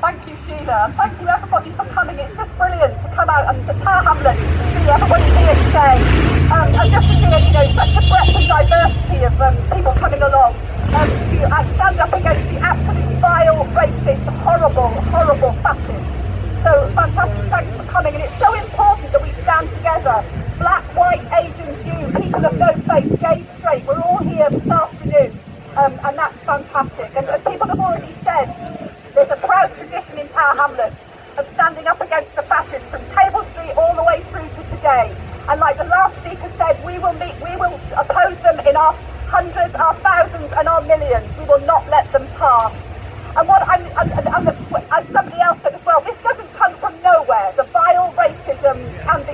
Thank you, Sheila. And thank you, everybody, for coming. It's just brilliant to come out and to Tower Hamlets and to see everybody here today. And just to see, such a breadth and diversity of people coming along to stand up against the absolute vile, racist, horrible, horrible fascists. So fantastic, thanks for coming. And it's so important that we stand together. Black, white, Asian, Jew, people of no faith, gay, straight. We're all here this afternoon. And that's fantastic. And as people have already said, there's a proud tradition in Tower Hamlets of standing up against the fascists from Cable Street all the way through to today. And like the last speaker said, we will oppose them in our hundreds, our thousands and our millions. We will not let them pass. And as somebody else said as well, this doesn't come from nowhere. The vile racism and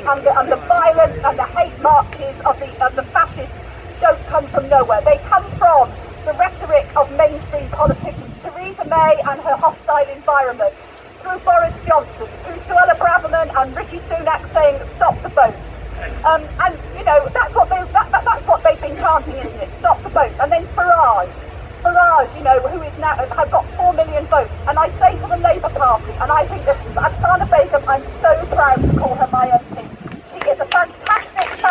the violence and the hate marches of the fascists don't come from nowhere. They come from the rhetoric of mainstream politicians, Theresa May and her hostile environment, through Boris Johnson, through Suella Braverman and Rishi Sunak saying stop the boats. That's what they've been chanting, isn't it? Stop the boats. And then Farage, who is now have got 4 million votes. And I say to the Labour Party, and I think that Apsana Begum, I'm so proud to call her my MP. She is a fantastic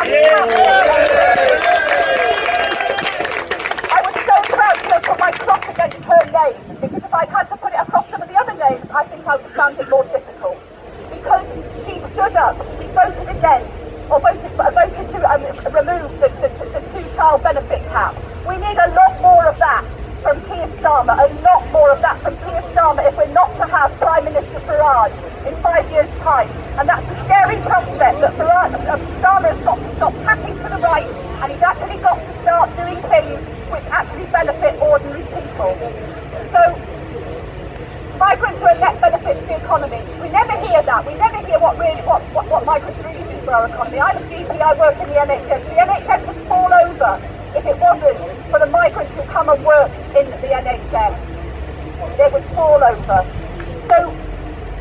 I was so proud to put my cross against her name, because if I'd had to put it across some of the other names, I think I would have found it more difficult. Because she stood up, she voted against, or voted to remove the two-child benefit cap. We need a lot more of that from Keir Starmer, a lot more of that from Keir Starmer if we're not to have Prime Minister Farage in 5 years' time. And that's a scary prospect that Starmer has got to stop tapping to the right, and he's actually got to start doing things which actually benefit ordinary people. So, migrants are a net benefit to the economy. We never hear that. We never hear what migrants really do for our economy. I'm a GP, I work in the NHS. The NHS would fall over if it wasn't for the migrants who come and work in the NHS. It would fall over. So,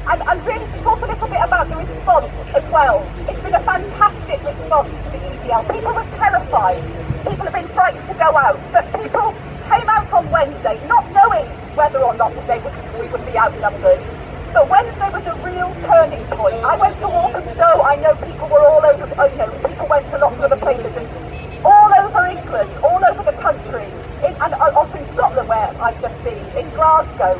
and really to talk a little bit about the response as well. It's been a fantastic response to the EDL. People were terrified. People have been frightened to go out. But people came out on Wednesday not knowing whether or not we would be outnumbered. But Wednesday was a real turning point. I went to Walthamstow. I know people were all over, people went to lots of other places, and all over England, all over the country, and also in Scotland where I've just been, in Glasgow.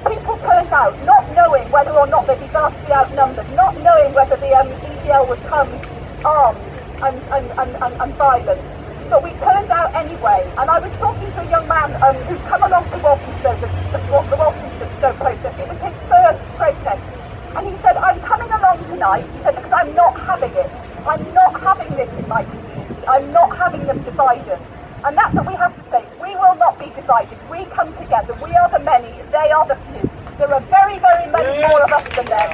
People turned out not knowing whether or not they'd be vastly outnumbered, not knowing whether the EDL would come armed and violent. But we turned out anyway. And I was talking to a young man who'd come along to Walthamstow, the Walthamstow protest. It was his first protest. And he said, I'm coming along tonight, he said, because I'm not having it. I'm not having this in my community. I'm not having them divide us. And that's what we have to say. We will not be divided. We come together. We are the many. They are the few. There are very, very many more of us than them.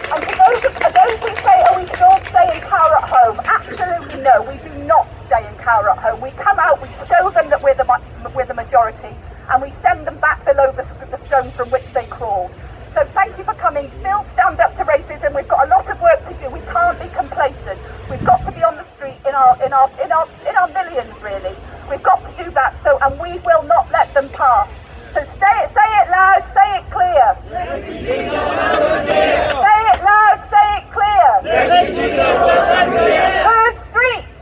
And to those who say, oh, we should all stay in Tower at home, absolutely no, we do not stay in Tower at home. We come out, we show them that we're the majority, and we send them back below the stone from which they crawled. So thank you for coming. Still stand up to racism. We've got a lot of work to do. We can't be complacent. We've got to be on the street in our millions, really. We've got to do that. And we will not let them pass. So say it loud, say it clear. Say it loud, say it clear. Whose streets?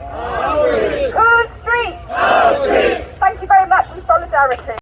Whose streets? Thank you very much, in solidarity.